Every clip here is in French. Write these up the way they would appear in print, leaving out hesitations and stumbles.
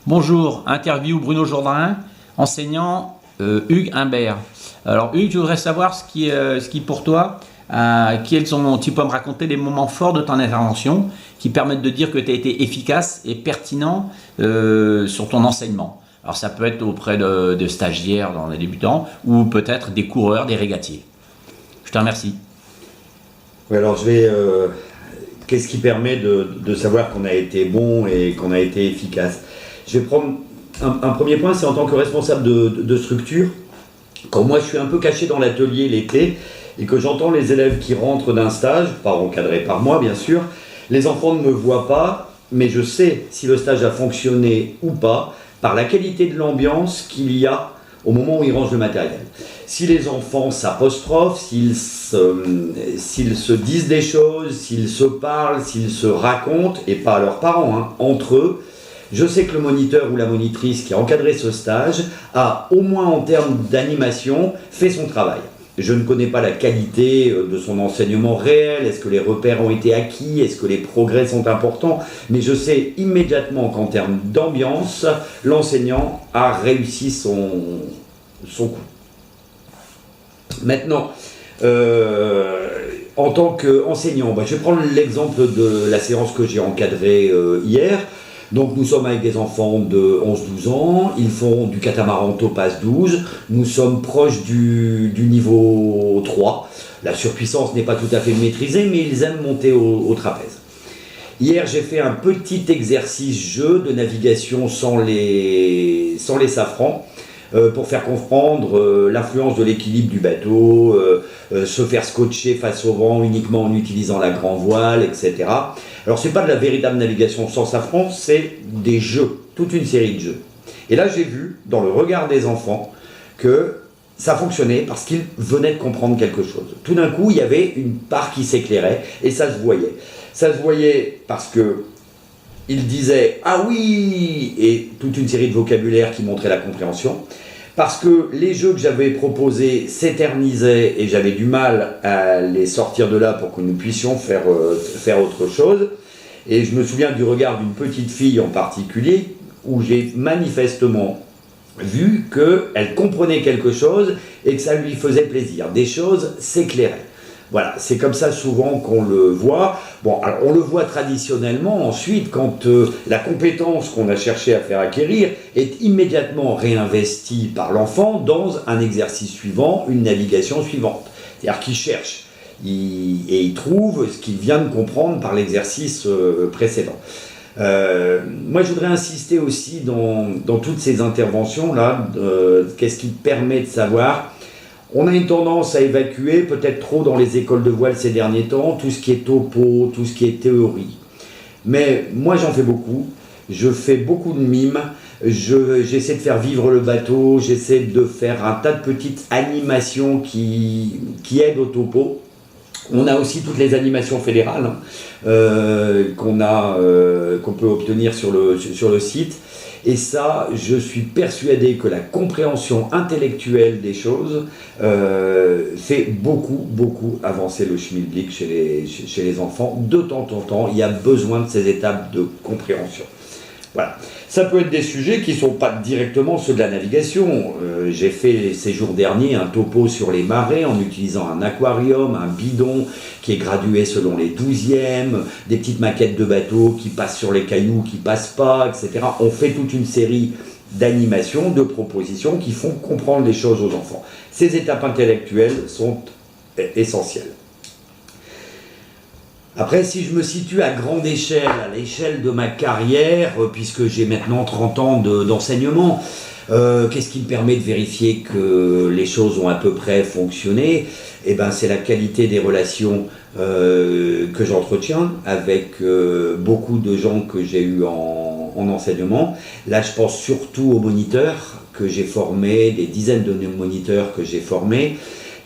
Bonjour, interview Bruno Jourdain, enseignant Hugues Humbert. Alors Hugues, je voudrais savoir ce qui pour toi, tu peux me raconter les moments forts de ton intervention qui permettent de dire que tu as été efficace et pertinent sur ton enseignement. Alors ça peut être auprès de stagiaires dans les débutants ou peut-être des coureurs, des régatiers. Je te remercie. Oui, alors qu'est-ce qui permet de savoir qu'on a été bon et qu'on a été efficace? Je vais prendre un premier point, c'est en tant que responsable de structure. Quand moi je suis un peu caché dans l'atelier l'été et que j'entends les élèves qui rentrent d'un stage, pas encadrés par moi bien sûr, les enfants ne me voient pas, mais je sais si le stage a fonctionné ou pas par la qualité de l'ambiance qu'il y a au moment où ils rangent le matériel. Si les enfants s'apostrophent, s'ils se disent des choses, s'ils se parlent, s'ils se racontent, et pas à leurs parents, entre eux, je sais que le moniteur ou la monitrice qui a encadré ce stage a, au moins en termes d'animation, fait son travail. Je ne connais pas la qualité de son enseignement réel, est-ce que les repères ont été acquis, est-ce que les progrès sont importants, mais je sais immédiatement qu'en termes d'ambiance, l'enseignant a réussi son coup. Maintenant, en tant qu'enseignant, je vais prendre l'exemple de la séance que j'ai encadrée hier. Donc nous sommes avec des enfants de 11-12 ans, ils font du catamaran Topaz 12, nous sommes proches du niveau 3. La surpuissance n'est pas tout à fait maîtrisée, mais ils aiment monter au trapèze. Hier, j'ai fait un petit exercice jeu de navigation sans les safrans, pour faire comprendre l'influence de l'équilibre du bateau, se faire scotcher face au vent uniquement en utilisant la grand voile, etc. Alors c'est pas de la véritable navigation sans safran, c'est des jeux, toute une série de jeux. Et là j'ai vu dans le regard des enfants que ça fonctionnait parce qu'ils venaient de comprendre quelque chose. Tout d'un coup il y avait une part qui s'éclairait et ça se voyait. Ça se voyait parce que il disait « Ah oui !» et toute une série de vocabulaire qui montrait la compréhension. Parce que les jeux que j'avais proposés s'éternisaient et j'avais du mal à les sortir de là pour que nous puissions faire autre chose. Et je me souviens du regard d'une petite fille en particulier où j'ai manifestement vu qu'elle comprenait quelque chose et que ça lui faisait plaisir. Des choses s'éclairaient. Voilà, c'est comme ça souvent qu'on le voit. Bon, alors on le voit traditionnellement ensuite quand la compétence qu'on a cherché à faire acquérir est immédiatement réinvestie par l'enfant dans un exercice suivant, une navigation suivante. C'est-à-dire qu'il cherche et il trouve ce qu'il vient de comprendre par l'exercice précédent. Moi, je voudrais insister aussi dans toutes ces interventions-là, qu'est-ce qui permet de savoir. On a une tendance à évacuer, peut-être trop dans les écoles de voile ces derniers temps, tout ce qui est topo, tout ce qui est théorie. Mais moi j'en fais beaucoup, je fais beaucoup de mimes, j'essaie de faire vivre le bateau, j'essaie de faire un tas de petites animations qui aident au topo. On a aussi toutes les animations fédérales qu'on peut obtenir sur le site. Et ça, je suis persuadé que la compréhension intellectuelle des choses fait beaucoup avancer le schmilblick chez les enfants. De temps en temps, il y a besoin de ces étapes de compréhension. Voilà. Ça peut être des sujets qui ne sont pas directement ceux de la navigation. J'ai fait ces jours derniers un topo sur les marées en utilisant un aquarium, un bidon qui est gradué selon les 12e, des petites maquettes de bateaux qui passent sur les cailloux, qui passent pas, etc. On fait toute une série d'animations, de propositions qui font comprendre les choses aux enfants. Ces étapes intellectuelles sont essentielles. Après, si je me situe à grande échelle, à l'échelle de ma carrière, puisque j'ai maintenant 30 ans d'enseignement, qu'est-ce qui me permet de vérifier que les choses ont à peu près fonctionné? Eh ben, c'est la qualité des relations que j'entretiens avec beaucoup de gens que j'ai eus en enseignement. Là, je pense surtout aux moniteurs que j'ai formés, des dizaines de moniteurs que j'ai formés.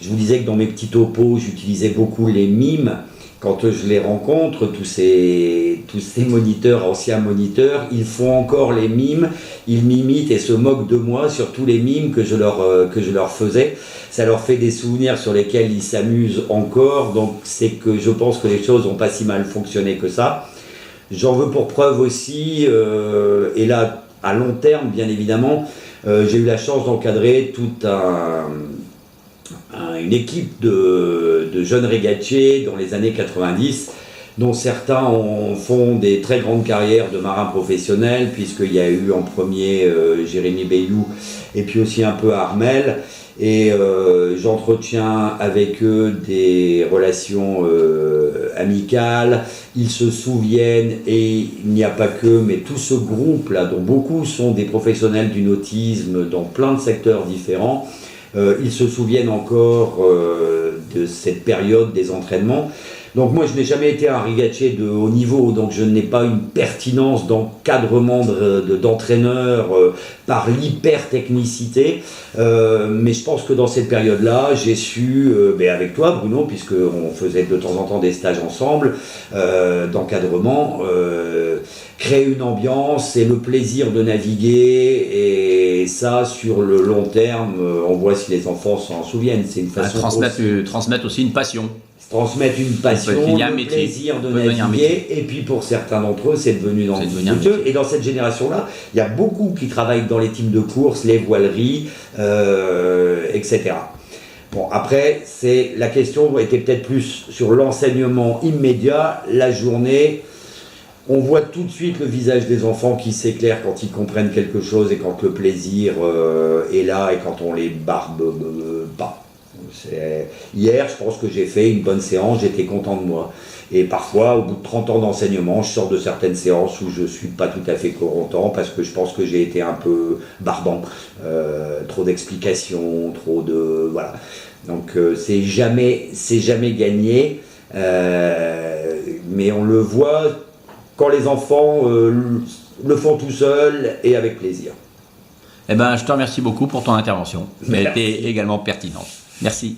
Je vous disais que dans mes petits topos, j'utilisais beaucoup les mimes. Quand je les rencontre, tous ces moniteurs, anciens moniteurs, ils font encore les mimes, ils m'imitent et se moquent de moi sur tous les mimes que je leur faisais. Ça leur fait des souvenirs sur lesquels ils s'amusent encore, donc c'est que je pense que les choses n'ont pas si mal fonctionné que ça. J'en veux pour preuve aussi, et là à long terme, bien évidemment. J'ai eu la chance d'encadrer toute une équipe de jeunes régatiers dans les années 90, dont certains font des très grandes carrières de marins professionnels, puisqu'il y a eu en premier Jérémy Bayou, et puis aussi un peu Armel. Et j'entretiens avec eux des relations amicales. Ils se souviennent, et il n'y a pas que, mais tout ce groupe-là, dont beaucoup sont des professionnels du nautisme dans plein de secteurs différents, ils se souviennent encore de cette période des entraînements. Donc moi, je n'ai jamais été un régatier de haut niveau, donc je n'ai pas une pertinence d'encadrement d'entraîneur par l'hyper-technicité. Mais je pense que dans cette période-là, j'ai su, avec toi Bruno, puisqu'on faisait de temps en temps des stages ensemble, d'encadrement, créer une ambiance et le plaisir de naviguer, et ça, sur le long terme, on voit si les enfants s'en souviennent. C'est une façon transmettre aussi une passion. Transmettre une passion, le plaisir de naviguer, et puis pour certains d'entre eux, c'est devenu un métier. Et dans cette génération-là, il y a beaucoup qui travaillent dans les teams de course, les voileries, etc. Bon, après, la question était peut-être plus sur l'enseignement immédiat, la journée. On voit tout de suite le visage des enfants qui s'éclaire quand ils comprennent quelque chose, et quand le plaisir est là, et quand on les barbe pas. Hier, je pense que j'ai fait une bonne séance, j'étais content de moi. Et parfois, au bout de 30 ans d'enseignement, je sors de certaines séances où je ne suis pas tout à fait content, parce que je pense que j'ai été un peu barbant. Trop d'explications, trop de... Voilà. Donc, c'est jamais gagné, mais on le voit quand les enfants le font tout seuls et avec plaisir. Eh ben, je te remercie beaucoup pour ton intervention. Elle était également pertinente. Merci.